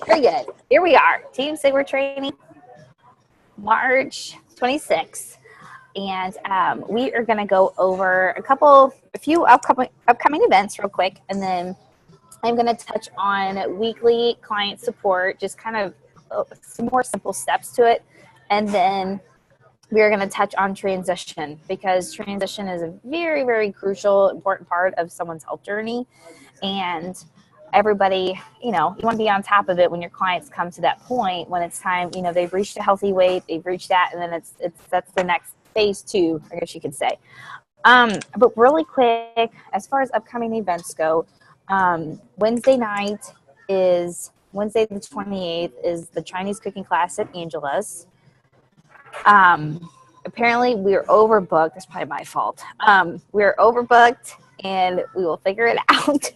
Very good. Here we are. Team Sigwerth training, March 26th. And we are going to go over a few upcoming events real quick. And then I'm going to touch on weekly client support, just kind of some more simple steps to it. And then we are going to touch on transition, because transition is a very, very crucial, important part of someone's health journey. And everybody, you want to be on top of it when your clients come to that point, when it's time, they've reached a healthy weight, they've reached that, and then that's the next phase 2, I guess you could say. But really quick, as far as upcoming events go, Wednesday the 28th is the Chinese cooking class at Angela's. Apparently we're overbooked. That's probably my fault. We're overbooked, and we will figure it out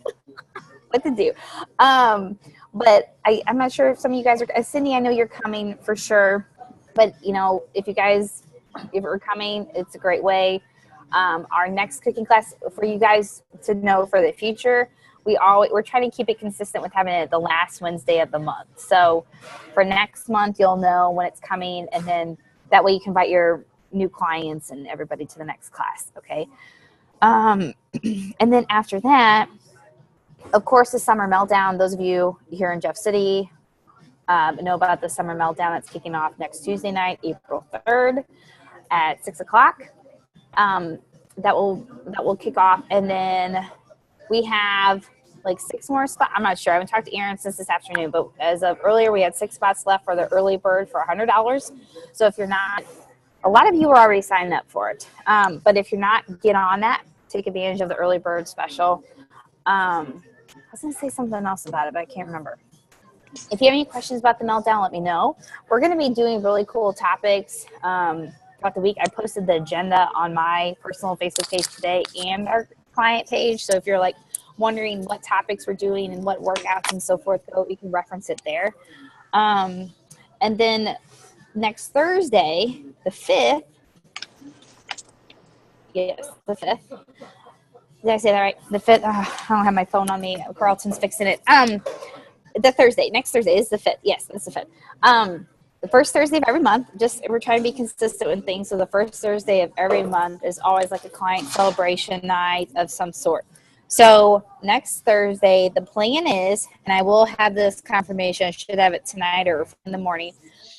what to do. But I'm not sure if some of you guys are, Cindy, I know you're coming for sure, but if you're coming, it's a great way. Our next cooking class, for you guys to know for the future, we're trying to keep it consistent with having it the last Wednesday of the month. So for next month, you'll know when it's coming, and then that way you can invite your new clients and everybody to the next class. Okay. And then after that, of course, the summer meltdown. Those of you here in Jeff City know about the summer meltdown that's kicking off next Tuesday night, April 3rd at 6 o'clock. That will kick off, and then we have like 6 more spots. I'm not sure. I haven't talked to Aaron since this afternoon, but as of earlier, we had 6 spots left for the early bird for $100. So if you're not, a lot of you are already signed up for it. But if you're not, get on that. Take advantage of the early bird special. I was going to say something else about it, but I can't remember. If you have any questions about the meltdown, let me know. We're going to be doing really cool topics throughout the week. I posted the agenda on my personal Facebook page today and our client page. So if you're like wondering what topics we're doing and what workouts and so forth, you can reference it there. And then next Thursday, the 5th. Yes, the 5th. Did I say that right? The 5th. I don't have my phone on me. Carlton's fixing it. Next Thursday is the 5th. Yes, that's the 5th. The first Thursday of every month, we're trying to be consistent with things. So the first Thursday of every month is always like a client celebration night of some sort. So next Thursday, the plan is, and I will have this confirmation, I should have it tonight or in the morning,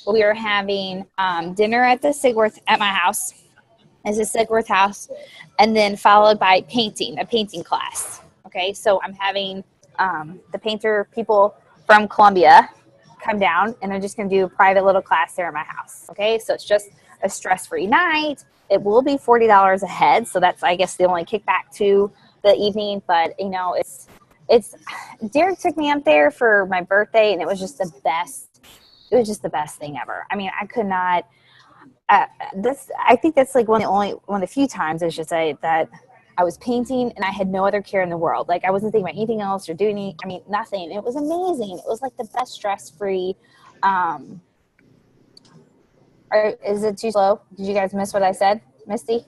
we are having dinner at the Sigwerth at my house. It's a Sigwerth house, and then followed by a painting class. Okay, so I'm having the painter people from Columbia come down, and I'm just going to do a private little class there at my house. Okay, so it's just a stress-free night. It will be $40 a head, so that's, I guess, the only kickback to the evening. But it's Derek took me up there for my birthday, and it was just the best. It was just the best thing ever. I mean, I could not. I think that's like one of the few times I should say that I was painting and I had no other care in the world. Like I wasn't thinking about anything else or doing nothing. It was amazing. It was like the best stress-free. Is it too slow? Did you guys miss what I said, Misty?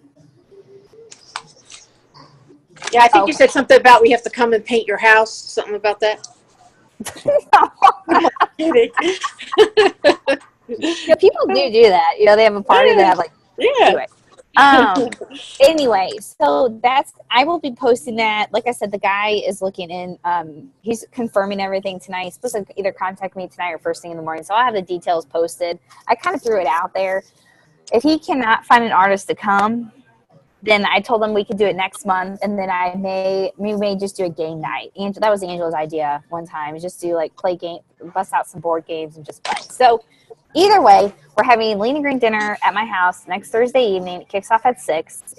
Yeah, I think you said something about we have to come and paint your house. Something about that. Yeah, people do that. They have a party that have Anyway, so I will be posting that. Like I said, the guy is looking in. He's confirming everything tonight. He's supposed to either contact me tonight or first thing in the morning. So I'll have the details posted. I kind of threw it out there. If he cannot find an artist to come, then I told him we could do it next month, and then we may just do a game night. That was Angela's idea one time, just do like play game, bust out some board games and just play. So either way, we're having lean and green dinner at my house next Thursday evening. It kicks off at 6,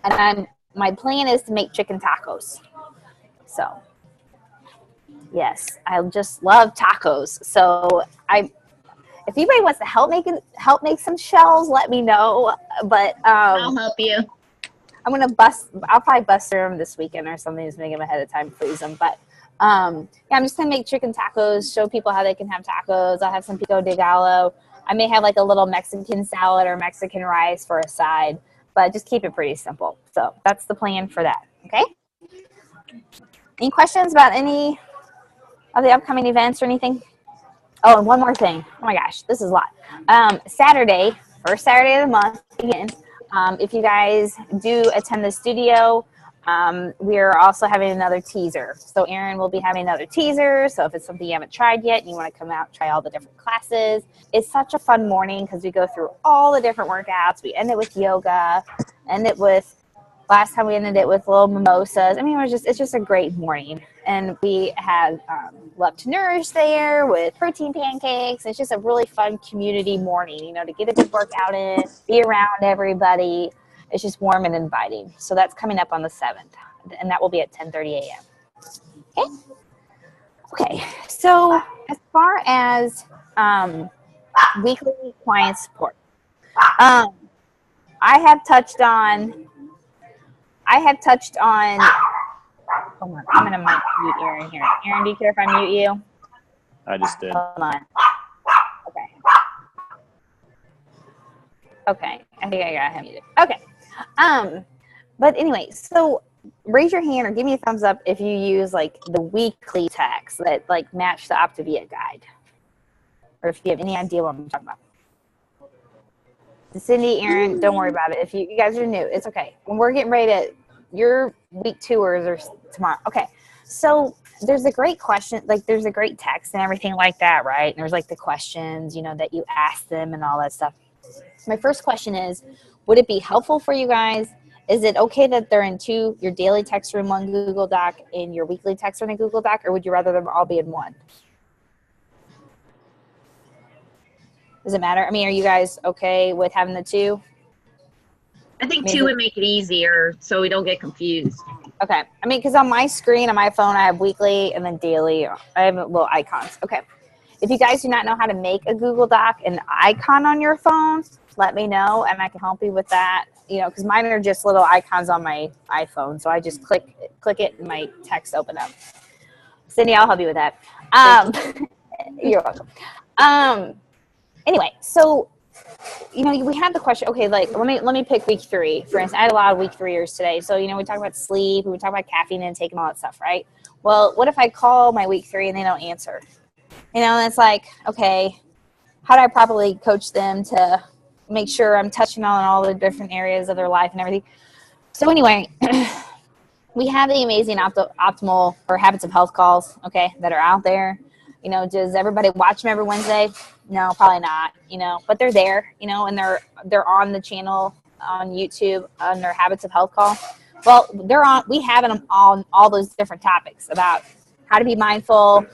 and my plan is to make chicken tacos. So yes, I just love tacos. So if anybody wants to help make some shells, let me know. But I'll help you. I'll probably bust through them this weekend or something, just make them ahead of time, freeze them. But I'm just going to make chicken tacos, show people how they can have tacos. I'll have some pico de gallo. I may have like a little Mexican salad or Mexican rice for a side, but just keep it pretty simple. So that's the plan for that. Okay. Any questions about any of the upcoming events or anything? Oh, and one more thing. Oh my gosh, this is a lot. Saturday, first Saturday of the month, again. If you guys do attend the studio, we're also having another teaser. So Erin will be having another teaser. So if it's something you haven't tried yet and you want to come out and try all the different classes, it's such a fun morning because we go through all the different workouts. We end it with yoga, end it with, last time we ended it with little mimosas. I mean, it's just a great morning. And we had Love to Nourish there with protein pancakes. It's just a really fun community morning, you know, to get a good workout in, be around everybody. It's just warm and inviting. So that's coming up on the 7th, and that will be at 10:30 a.m. Okay, so as far as weekly client support, I have touched on, hold on, I'm going to mute Erin here. Erin, do you care if I mute you? I just did. Hold on. Okay, I think I got him muted. Okay. But anyway, so raise your hand or give me a thumbs up if you use like the weekly texts that like match the Optavia guide, or if you have any idea what I'm talking about. Cindy, Erin, don't worry about it. If you guys are new, it's okay. When we're getting ready to, your week tours are tomorrow. Okay, so there's a great question, like there's a great text and everything like that, right? And there's like the questions, you know, that you ask them and all that stuff. My first question is, would it be helpful for you guys? Is it okay that they're in your daily texts are in one Google Doc and your weekly texts are in a Google Doc, or would you rather them all be in one? Does it matter? I mean, are you guys okay with having the two? I think two would make it easier so we don't get confused. Okay. I mean, because on my screen, on my phone, I have weekly and then daily. I have little icons. Okay. If you guys do not know how to make a Google Doc an icon on your phone, let me know and I can help you with that. You know, because mine are just little icons on my iPhone. So I just click it and my text open up. Cindy, I'll help you with that. You're welcome. Anyway, so, you know, we had the question, okay, like, let me pick week 3. For instance, I had a lot of week 3ers today. So, you know, we talk about sleep, we talk about caffeine intake and all that stuff, right? Well, what if I call my week 3 and they don't answer? You know, and it's like, okay, how do I properly coach them to make sure I'm touching on all the different areas of their life and everything? So anyway, we have the amazing optimal or habits of health calls, okay, that are out there. You know, does everybody watch them every Wednesday? No, probably not, you know, but they're there, you know, and they're on the channel on YouTube on their habits of health call. Well, we have them on all those different topics about how to be mindful,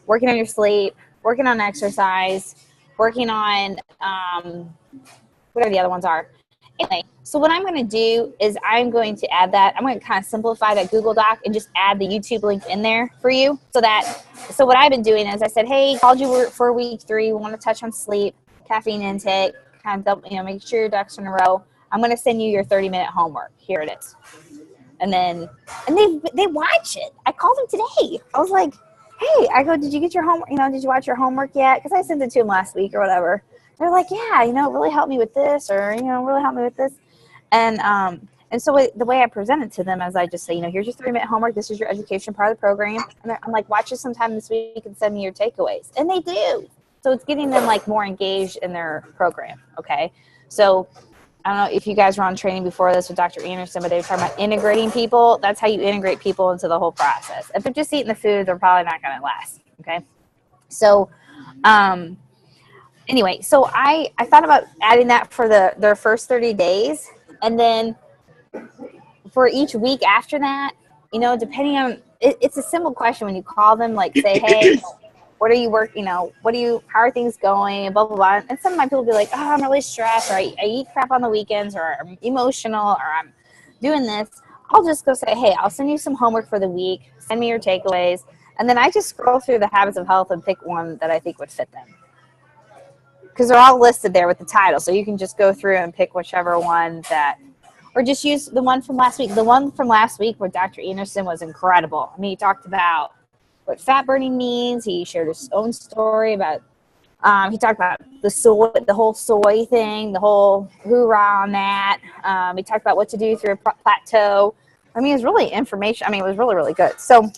working on your sleep, working on exercise, working on whatever the other ones are. Anyway, so what I'm going to do is I'm going to add that. I'm going to kind of simplify that Google Doc and just add the YouTube link in there for you. So what I've been doing is I said, hey, called you for week 3. We want to touch on sleep, caffeine intake, kind of, you know, make sure your ducks are in a row. I'm going to send you your 30-minute homework. Here it is. And they watch it. I called them today. I was like, hey, I go, did you get your homework? You know, did you watch your homework yet? Because I sent it to them last week or whatever. They're like, yeah, you know, it really helped me with this, or, you know, really helped me with this. And so the way I present it to them is I just say, you know, here's your 3-minute homework. This is your education part of the program. And I'm like, watch it sometime this week and send me your takeaways. And they do. So it's getting them like more engaged in their program. Okay. So I don't know if you guys were on training before this with Dr. Anderson, but they were talking about integrating people. That's how you integrate people into the whole process. If they're just eating the food, they're probably not going to last. Okay. So, anyway, so I thought about adding that for their first 30 days. And then for each week after that, you know, depending on, it's a simple question when you call them, like say, hey, what are you working, you know, how are things going, blah, blah, blah. And some of my people will be like, oh, I'm really stressed, or I eat crap on the weekends, or I'm emotional, or I'm doing this. I'll just go say, hey, I'll send you some homework for the week. Send me your takeaways. And then I just scroll through the habits of health and pick one that I think would fit them. Because they're all listed there with the title. So you can just go through and pick whichever one or just use the one from last week. The one from last week with Dr. Anderson was incredible. I mean, he talked about what fat burning means. He shared his own story about, he talked about the whole soy thing, the whole hoorah on that. He talked about what to do through a plateau. I mean, it was really information. I mean, it was really, really good. So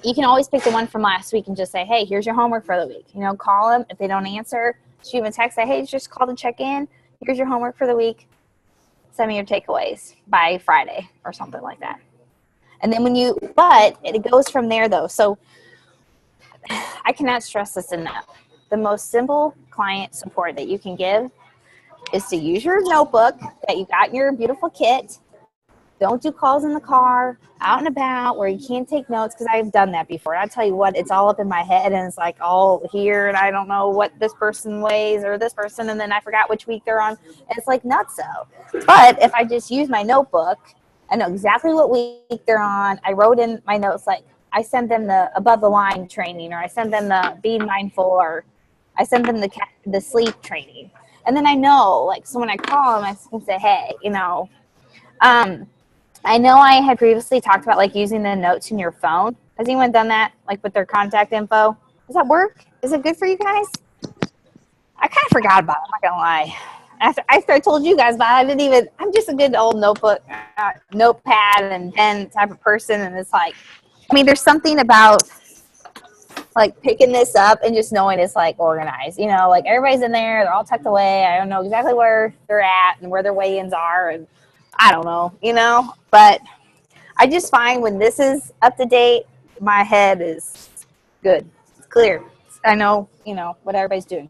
you can always pick the one from last week and just say, hey, here's your homework for the week. You know, call them. If they don't answer, shoot them a text, say, hey, just called to check in. Here's your homework for the week. Send me your takeaways by Friday or something like that. And then but it goes from there though. So I cannot stress this enough. The most simple client support that you can give is to use your notebook that you got in your beautiful kit. Don't do calls in the car, out and about, where you can't take notes, because I've done that before. I tell you what, it's all up in my head, and it's like all here, and I don't know what this person weighs or this person, and then I forgot which week they're on. And it's like nutso. But if I just use my notebook, I know exactly what week they're on. I wrote in my notes, like I send them the above the line training, or I send them the being mindful, or I send them the sleep training. And then I know, like, so when I call them, I can say, hey, you know, I know I had previously talked about like using the notes in your phone. Has anyone done that, like with their contact info? Does that work? Is it good for you guys? I kind of forgot about it, I'm not gonna lie. After I told you guys about it, I'm just a good old notebook, notepad and pen type of person. And it's like, I mean, there's something about like picking this up and just knowing it's like organized, you know, like everybody's in there, they're all tucked away. I don't know exactly where they're at and where their weigh-ins are. And I don't know, you know, but I just find when this is up to date, my head is good. It's clear. I know, you know, what everybody's doing.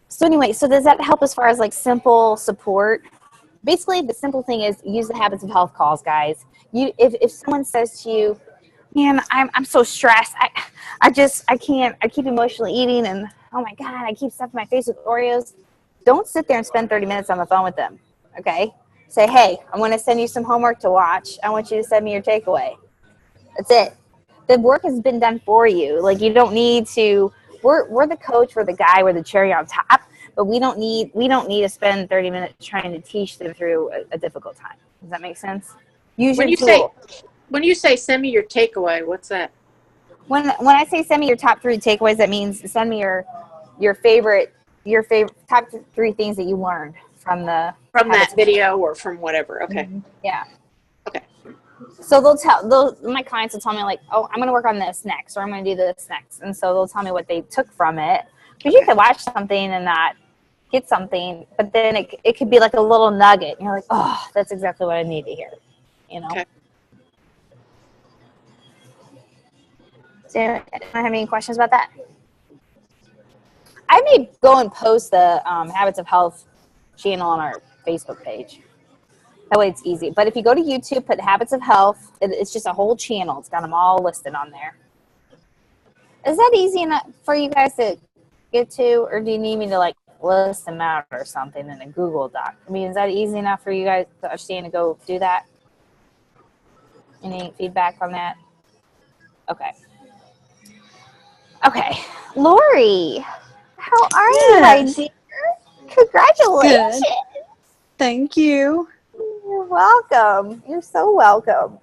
So anyway, so does that help as far as like simple support? Basically, the simple thing is use the habits of health calls, guys. If someone says to you, man, I'm so stressed. I can't, I keep emotionally eating and oh my God, I keep stuffing my face with Oreos. Don't sit there and spend 30 minutes on the phone with them. Okay. Say, hey, I'm going to send you some homework to watch. I want you to send me your takeaway. That's it. The work has been done for you. Like you don't need to, we're the coach, we're the guy, we're the cherry on top, but we don't need to spend 30 minutes trying to teach them through a difficult time. Does that make sense? Use your tool. When you say send me your takeaway, what's that? When I say send me your top 3 takeaways, that means send me your favorite top 3 things that you learned from that video or from whatever. Okay. Mm-hmm. Yeah. Okay. So my clients will tell me like, oh, I'm going to work on this next, or I'm going to do this next. And so they'll tell me what they took from it. Because you could watch something and not get something, but then it could be like a little nugget. And you're like, oh, that's exactly what I need to hear. You know? Okay. So, I don't have any questions about that. I may go and post the Habits of Health channel on our Facebook page. That way it's easy. But if you go to YouTube, put Habits of Health, it's just a whole channel. It's got them all listed on there. Is that easy enough for you guys to get to, or do you need me to like list them out or something in a Google Doc? I mean, is that easy enough for you guys to understand to go do that? Any feedback on that? Okay. Okay. Lori, how are you, my dear? Congratulations. Good. Thank you. You're welcome. You're so welcome.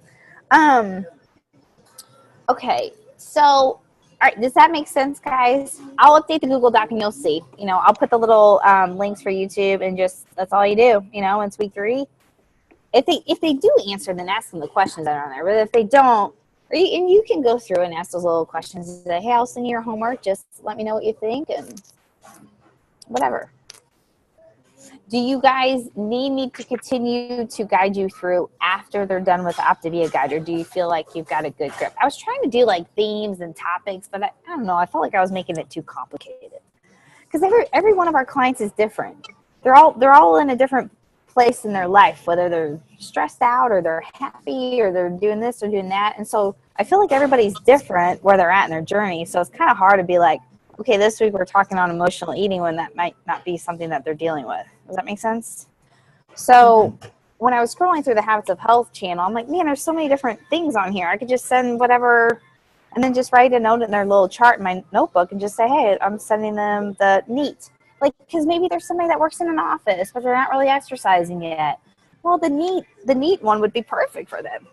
Okay. So, all right. Does that make sense, guys? I'll update the Google Doc and you'll see. You know, I'll put the little links for YouTube and just, that's all you do, you know, it's week 3. If they do answer, then ask them the questions that are on there. But if they don't, and you can go through and ask those little questions and say, hey, I'll send you your homework. Just let me know what you think and whatever. Do you guys need me to continue to guide you through after they're done with the Optavia guide, or do you feel like you've got a good grip? I was trying to do like themes and topics, but I don't know. I felt like I was making it too complicated because every one of our clients is different. They're all in a different place in their life, whether they're stressed out or they're happy or they're doing this or doing that. And so I feel like everybody's different where they're at in their journey. So it's kind of hard to be like, okay, this week we're talking on emotional eating when that might not be something that they're dealing with. Does that make sense? So when I was scrolling through the Habits of Health channel, I'm like, man, there's so many different things on here. I could just send whatever and then just write a note in their little chart in my notebook and just say, hey, I'm sending them the NEAT. Like, because maybe there's somebody that works in an office, but they're not really exercising yet. Well, the NEAT one would be perfect for them.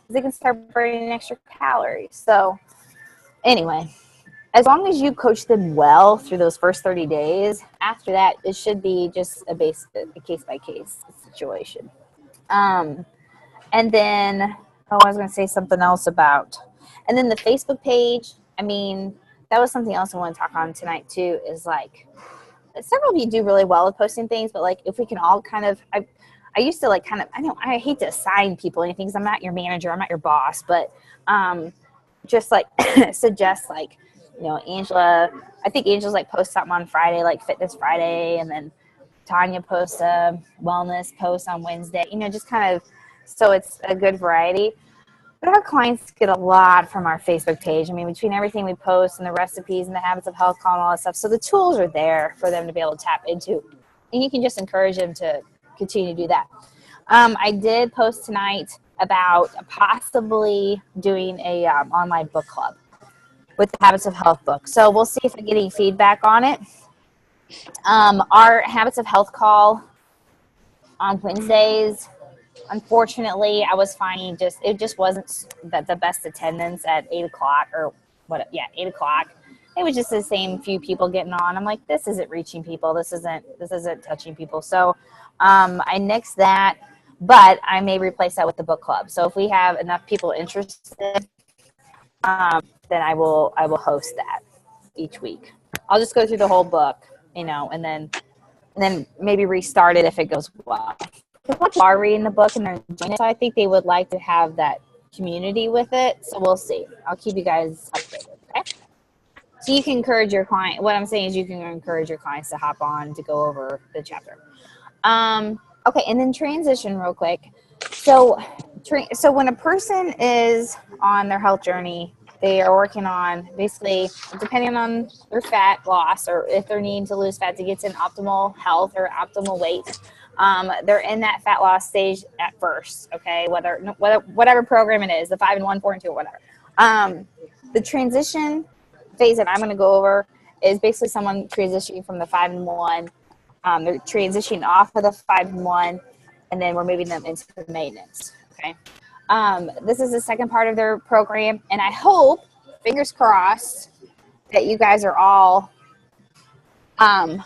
They can start burning extra calories. So anyway, as long as you coach them well through those first 30 days, after that, it should be just a case-by-case situation. And then, I was going to say something else about, And then the Facebook page, I mean, that was something else I want to talk on tonight too, is like several of you do really well with posting things, but like if we can all kind of, I used to like kind of, I hate to assign people anything because I'm not your manager, I'm not your boss, but just like suggest like, Angela, I think Angela's like post something on Friday, like Fitness Friday, and then Tanya posts a wellness post on Wednesday, just kind of, so it's a good variety. But our clients get a lot from our Facebook page. I mean, between everything we post and the recipes and the habits of health call and all that stuff. So the tools are there for them to be able to tap into. And you can just encourage them to continue to do that. I did post tonight about possibly doing a online book club with the Habits of Health book. So we'll see if I get any feedback on it. Our Habits of Health call on Wednesdays, unfortunately, I was finding it just wasn't the best attendance at 8 o'clock or 8 o'clock. It was just the same few people getting on. I'm like, this isn't reaching people. This isn't touching people. So I nixed that, but I may replace that with the book club. So if we have enough people interested, then I will host that each week. I'll just go through the whole book, and then maybe restart it if it goes well. People are reading the book and they're enjoying it, so I think they would like to have that community with it. So we'll see. I'll keep you guys updated. Okay. So you can encourage your client. What I'm saying is you can encourage your clients to hop on to go over the chapter. Okay, and then transition real quick. So when a person is on their health journey, they are working on basically, depending on their fat loss or if they're needing to lose fat to get to an optimal health or optimal weight. They're in that fat loss stage at first, okay, whatever program it is, the 5 and 1, 4 and 2, or whatever. The transition phase that I'm going to go over is basically someone transitioning from the 5 and 1. They're transitioning off of the 5 and 1, and then we're moving them into the maintenance, okay? This is the second part of their program, and I hope, fingers crossed, that you guys are all, what,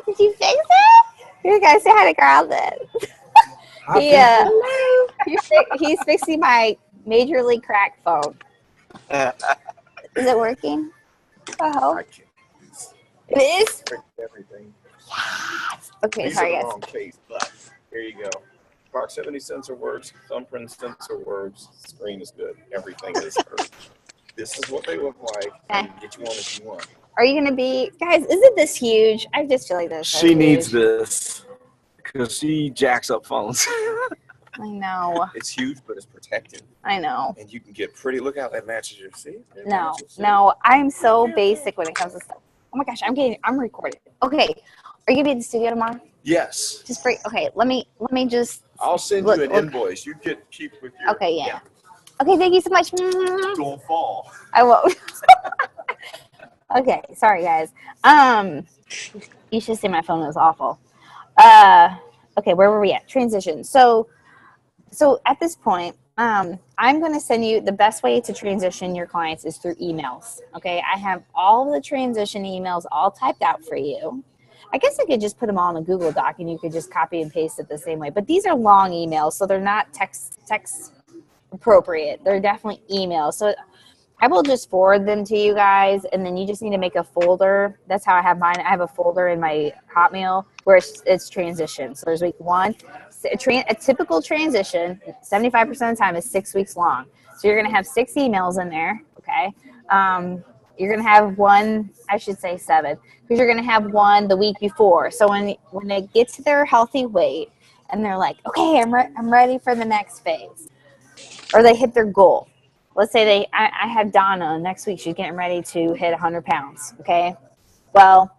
did you fix it? You guys say hi to Carl then. He's fixing my majorly cracked phone. Is it working? Oh, it is. Everything. Yes. Okay, These sorry are the guys. wrong case, but here you go. Proximity sensor works. Thumbprint sensor works. Screen is good. Everything is perfect. This is what they look like. And get you one if you want. Are you gonna be, guys? Isn't this huge? I just feel like this. She needs this because she jacks up phones. I know. It's huge, but it's protected. I know. And you can get pretty. Look how that matches your seat. No. I'm so basic when it comes to stuff. Oh my gosh, I'm recording. Okay, are you gonna be at the studio tomorrow? Yes. Just free. Okay, let me just. I'll send you an invoice. You get keep with your. Okay, yeah. Okay, thank you so much. Don't fall. I won't. Okay, sorry guys. You should see my phone was awful. Okay, where were we at? Transition. So at this point, I'm going to send you the best way to transition your clients is through emails. Okay, I have all the transition emails all typed out for you. I guess I could just put them all in a Google Doc and you could just copy and paste it the same way. But these are long emails, so they're not text appropriate. They're definitely emails. So I will just forward them to you guys, and then you just need to make a folder. That's how I have mine. I have a folder in my Hotmail where it's transition. So there's week 1. A typical transition, 75% of the time, is 6 weeks long. So you're going to have 6 emails in there, okay? You're going to have one, I should say 7, because you're going to have one the week before. So when they get to their healthy weight and they're like, okay, I'm ready for the next phase, or they hit their goal. Let's say I have Donna next week. She's getting ready to hit 100 pounds, okay? Well,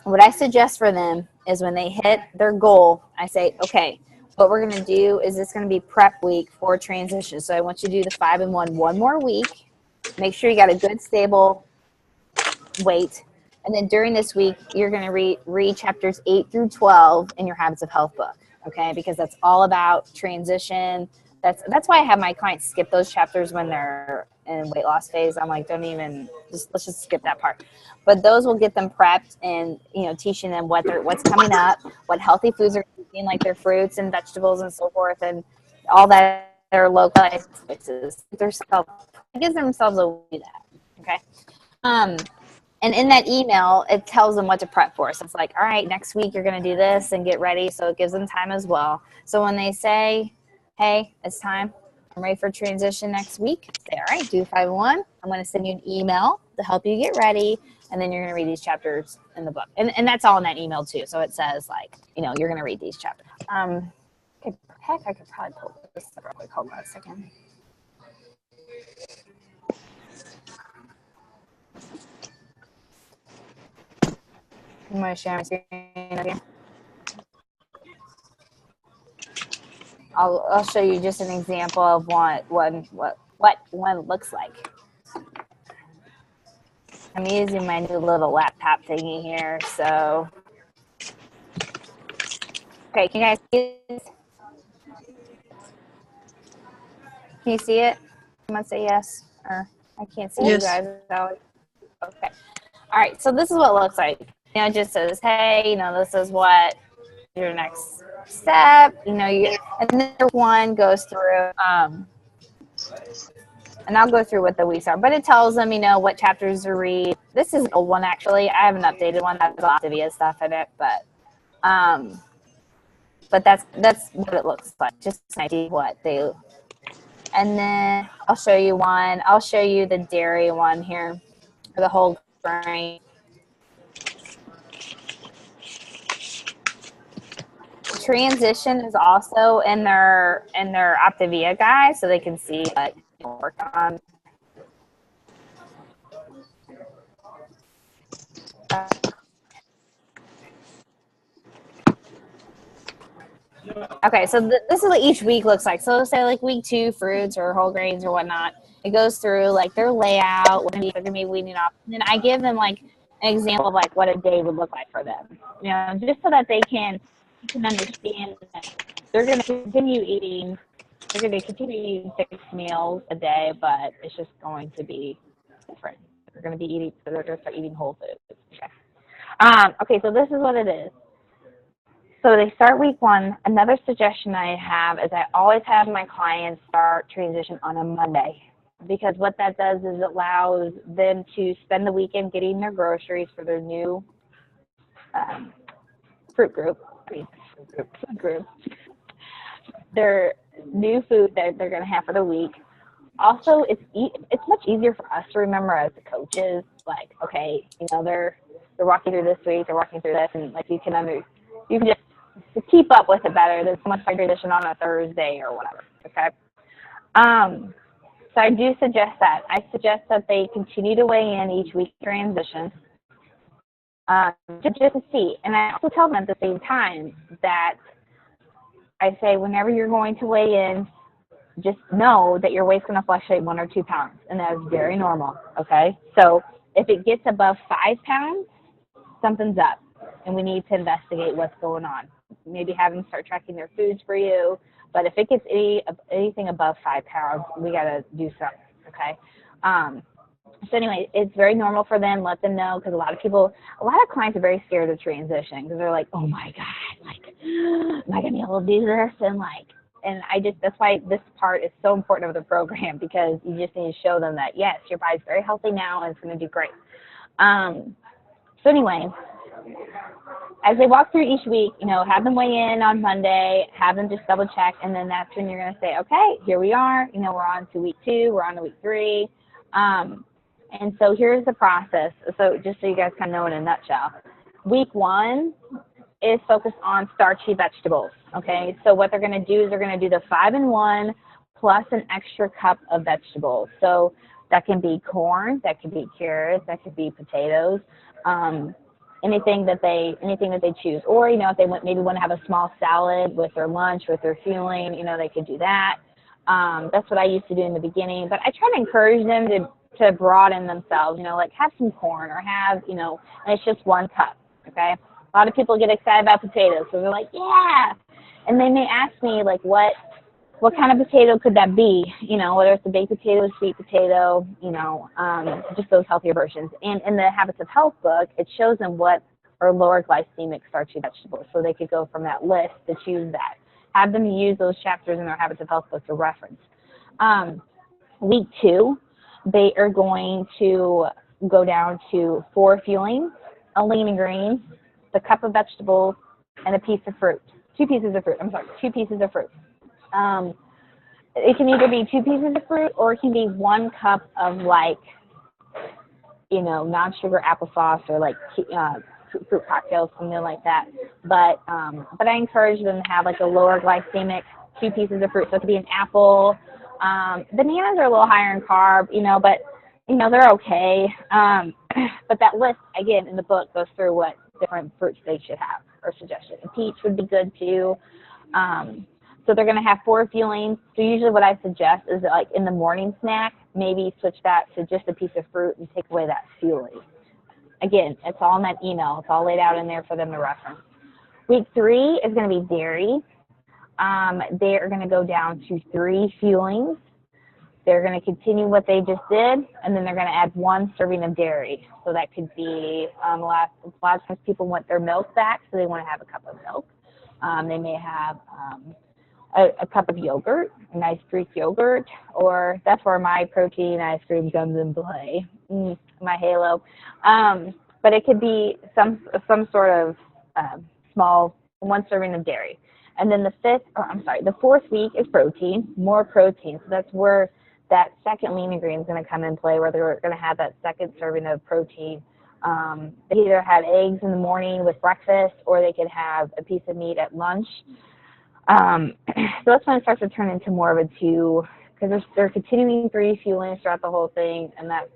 what I suggest for them is when they hit their goal, I say, okay, what we're going to do is it's going to be prep week for transition. So I want you to do the 5 and 1 one more week. Make sure you got a good, stable weight. And then during this week, you're going to read chapters 8 through 12 in your Habits of Health book, okay? Because that's all about transition. That's why I have my clients skip those chapters when they're in weight loss phase. I'm like, let's just skip that part. But those will get them prepped and, teaching them what's coming up, what healthy foods are eating, like their fruits and vegetables and so forth, and all that their localized choices. It gives themselves a way to do that. Okay. And in that email, it tells them what to prep for. So it's like, all right, next week you're going to do this and get ready. So it gives them time as well. So when they say, hey, it's time, I'm ready for transition next week, say, all right, do 5-1. I'm going to send you an email to help you get ready. And then you're going to read these chapters in the book. And that's all in that email too. So it says like, you're going to read these chapters. Okay, heck, I could probably pull this up real quick. Hold on a second. I'm going to share my screen again. I'll show you just an example of what one looks like. I'm using my new little laptop thingy here, so. Okay, can you guys see this? Can you see it? Someone say yes, or I can't see Yes. you guys. Okay. All right, so this is what it looks like. It just says, hey, this is what your next step, and then one goes through, and I'll go through what the weeks are, but it tells them, what chapters to read. This is an old one, actually. I have an updated one that has lots of stuff in it, but that's what it looks like. Just an idea what they. And then I'll show you one. I'll show you the dairy one here for the whole grain. Transition is also in their Optavia guide, so they can see what to work on. Okay, so this is what each week looks like. So let's say like week 2, fruits or whole grains or whatnot. It goes through like their layout, what they're going to be weaning off. And then I give them like an example of like what a day would look like for them. Just so that they can understand that they're going to continue eating. They're going to continue eating 6 meals a day, but it's just going to be different. They're going to be eating. So they're going to start eating whole foods. Okay. Okay. So this is what it is. So they start week 1. Another suggestion I have is I always have my clients start transition on a Monday, because what that does is it allows them to spend the weekend getting their groceries for their new food group, their new food that they're going to have for the week. Also, it's much easier for us to remember as the coaches, like, okay, they're walking through this week, they're walking through this, and like you can just to keep up with it better. There's so much transition on a Thursday or whatever. Okay. So I do suggest that. I suggest that they continue to weigh in each week transition, just to see. And I also tell them at the same time that I say whenever you're going to weigh in, just know that your weight's going to fluctuate 1 or 2 pounds, and that is very normal. Okay. So if it gets above 5 pounds, something's up, and we need to investigate what's going on. Maybe have them start tracking their foods for you. But if it gets anything above 5 pounds, we got to do something, okay? So anyway, it's very normal for them. Let them know, because a lot of clients are very scared of transition, because they're like, oh my God, like, am I going to be able to do this? And that's why this part is so important of the program, because you just need to show them that, yes, your body's very healthy now and it's going to do great. So anyway, as they walk through each week, have them weigh in on Monday, have them just double check, and then that's when you're going to say, okay, here we are. We're on to week 2, we're on to week 3. And so here's the process. So just so you guys kind of know in a nutshell, week 1 is focused on starchy vegetables. Okay, so what they're going to do is they're going to do the 5-in-1 plus an extra cup of vegetables. So that can be corn, that could be carrots, that could be potatoes. Anything that they choose, or if they maybe want to have a small salad with their lunch, with their fueling, they could do that. That's what I used to do in the beginning, but I try to encourage them to broaden themselves. Like have some corn, or have and it's just 1 cup. Okay, a lot of people get excited about potatoes, so they're like, yeah, and they may ask me like, what kind of potato could that be? Whether it's a baked potato, a sweet potato, just those healthier versions. And in the Habits of Health book, it shows them what are lower glycemic starchy vegetables. So they could go from that list to choose that. have them use those chapters in their Habits of Health book to reference. Week 2, they are going to go down to 4 fuelings, a lean and green, the cup of vegetables, and a piece of fruit. 2 pieces of fruit. I'm sorry, 2 pieces of fruit. It can either be 2 pieces of fruit or it can be 1 cup of like, you know, non-sugar applesauce or like fruit cocktails, something like that. But I encourage them to have like a lower glycemic 2 pieces of fruit. So it could be an apple. Bananas are a little higher in carb, you know, but you know they're okay. But that list again in the book goes through what different fruits they should have or suggested. And peach would be good too. So they're going to have 4 fuelings. So usually what I suggest is that like in the morning snack, maybe switch that to just a piece of fruit and take away that fueling. Again, it's all in that email. It's all laid out in there for them to reference. Week 3 is going to be dairy. They are going to go down to 3 fuelings. They're going to continue what they just did, and then they're going to add 1 serving of dairy. So that could be a lot of times people want their milk back, so they want to have a cup of milk. They may have a cup of yogurt, a nice Greek yogurt, or that's where my protein ice cream comes in play, my halo. But it could be some sort of small 1 serving of dairy. And then the 4th week is protein, more protein. So that's where that second lean ingredient is going to come in play, where they're going to have that second serving of protein. They either have eggs in the morning with breakfast, or they could have a piece of meat at lunch. So that's when it starts to turn into more of a 2, because they're continuing 3 fuelings throughout the whole thing, and that's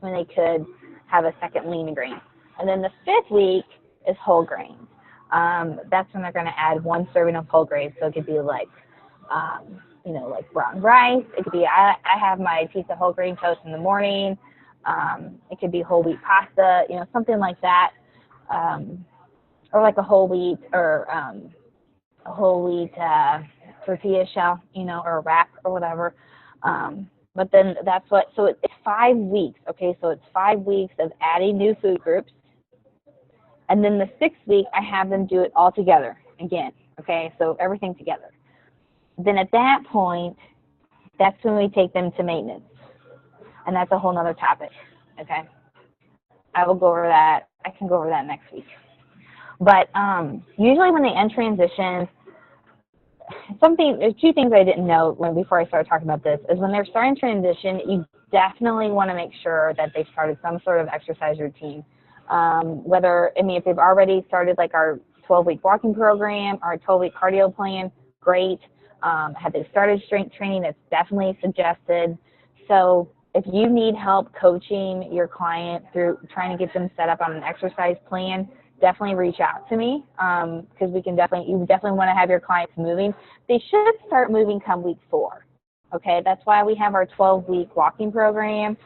when they could have a second lean ingredient. And then the 5th week is whole grains. That's when they're going to add 1 serving of whole grains. So it could be like, you know, like brown rice. It could be, I have my piece of whole grain toast in the morning. It could be whole wheat pasta, you know, something like that. Or like a whole wheat or a whole wheat tortilla shell, you know, or a wrap or whatever. But then that's what, so it's 5 weeks, okay? So it's 5 weeks of adding new food groups. And then the 6th week, I have them do it all together again, okay? So everything together. Then at that point, that's when we take them to maintenance. And that's a whole nother topic, okay? I will go over that. I can go over that next week. But usually when they end transition, there's 2 things I didn't know before I started talking about this, is when they're starting transition, you definitely want to make sure that they've started some sort of exercise routine. If they've already started like our 12-week walking program or a 12-week cardio plan, great. Have they started strength training? That's definitely suggested. So if you need help coaching your client through trying to get them set up on an exercise plan, definitely reach out to me, because you definitely want to have your clients moving. They should start moving come week 4. Okay, that's why we have our 12-week walking program.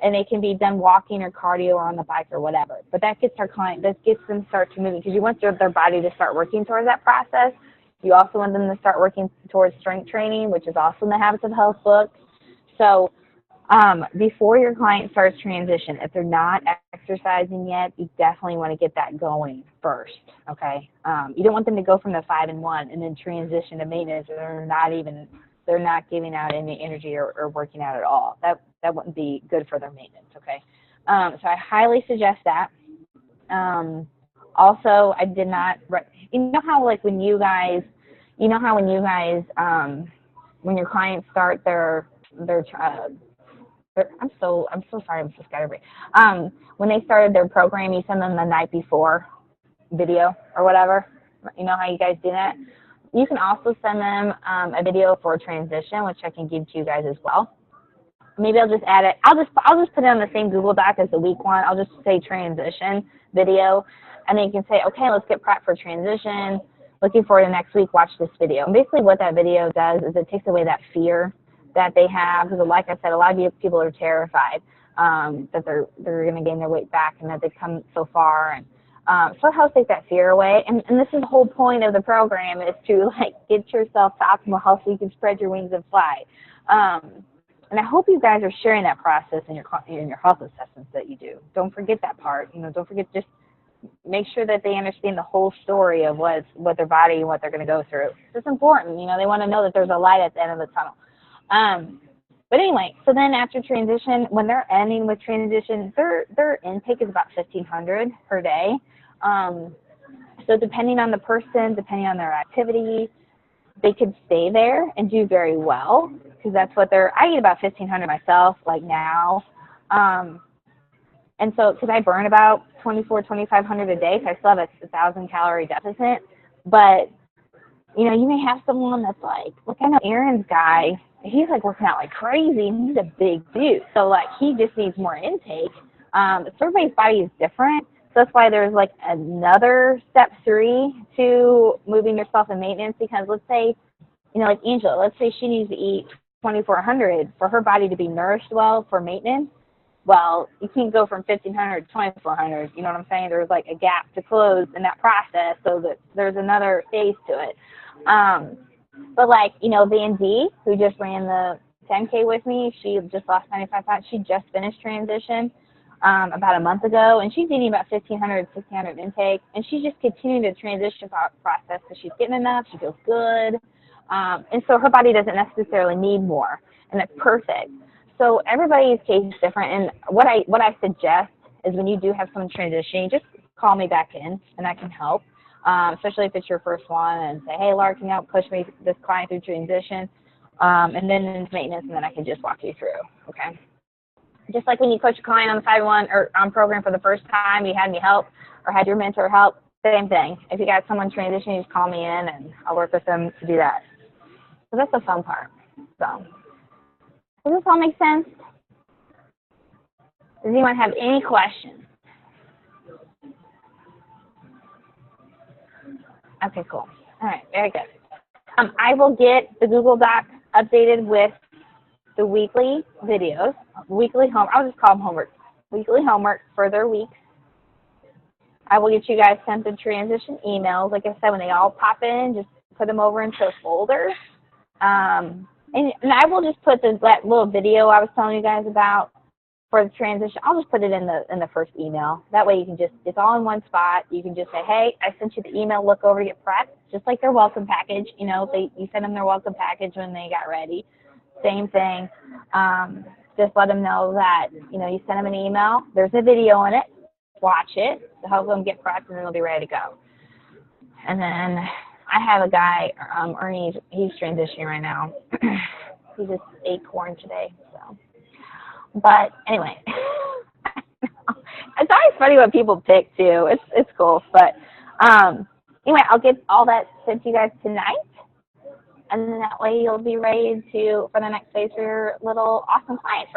And they can be done walking or cardio or on the bike or whatever. But that gets them start to moving, because you want their body to start working towards that process. You also want them to start working towards strength training, which is also in the Habits of Health book. So before your client starts transition, if they're not exercising yet, you definitely want to get that going first, okay? You don't want them to go from the 5 and 1 and then transition to maintenance, and they're not giving out any energy or working out at all. That wouldn't be good for their maintenance, okay? So I highly suggest that. Also, I did not, you know how like when your clients start their I'm so sorry, I'm so scatterbrained. When they started their program, you send them the night before video or whatever. You know how you guys do that? You can also send them a video for transition, which I can give to you guys as well. Maybe I'll just add it. I'll just put it on the same Google Doc as the week 1. I'll just say transition video, and then you can say, okay, let's get prepped for transition. Looking forward to next week. Watch this video. And basically, what that video does is it takes away that fear that they have, because like I said, a lot of people are terrified that they're going to gain their weight back and that they've come so far. And so it helps take that fear away. And this is the whole point of the program, is to like get yourself to optimal health so you can spread your wings and fly. And I hope you guys are sharing that process in your health assessments that you do. Don't forget that part. You know, don't forget, just make sure that they understand the whole story of what their body and what they're going to go through. It's important, you know. They want to know that there's a light at the end of the tunnel. But anyway, so then after transition, when they're ending with transition, their intake is about 1,500 per day. So depending on the person, depending on their activity, they could stay there and do very well, because that's what I eat about 1,500 myself, like now. And so, because I burn about 2,500 a day, so I still have a 1,000-calorie deficit. But, you know, you may have someone that's like, look, I know Aaron's guy, he's like working out like crazy, and he's a big dude. So, like, he just needs more intake. So everybody's body is different. So that's why there's like another step 3 to moving yourself in maintenance, because let's say, you know, like Angela, let's say she needs to eat 2,400 for her body to be nourished well for maintenance. Well, you can't go from 1,500 to 2,400. You know what I'm saying? There's like a gap to close in that process, so that there's another phase to it. But like, you know, Van D, who just ran the 10K with me, she just lost 95 pounds. She just finished transition about a month ago, and she's eating about 1,500, 1,600 intake, and she's just continuing the transition process because she's getting enough, she feels good, and so her body doesn't necessarily need more, and that's perfect. So everybody's case is different, and what I suggest is when you do have someone transitioning, just call me back in, and I can help, especially if it's your first one, and say, hey, Laura, can you help push me this client through transition, and then into maintenance, and then I can just walk you through, okay? Just like when you coach a client on the 5-1 or on program for the first time, you had me help or had your mentor help, same thing. If you got someone transitioning, just call me in and I'll work with them to do that. So that's the fun part. So does this all make sense? Does anyone have any questions? Okay, cool. All right, very good. I will get the Google Doc updated with the weekly videos, weekly I'll just call them homework, weekly homework for their weeks. I will get you guys sent the transition emails. Like I said, when they all pop in, just put them over into a folder. And I will just put that little video I was telling you guys about for the transition. I'll just put it in the first email. That way you can it's all in one spot. You can just say, hey, I sent you the email, look over, get prepped, just like their welcome package. You know, you send them their welcome package when they got ready. Same thing. Just let them know that, you know, you send them an email. There's a video in it. Watch it to help them get prepped, and then they'll be ready to go. And then I have a guy, Ernie, he's transitioning right now. He just ate corn today. So, but anyway, it's always funny what people pick too. It's cool. But anyway, I'll get all that sent to you guys tonight. And then that way you'll be ready for the next phase for your little awesome clients.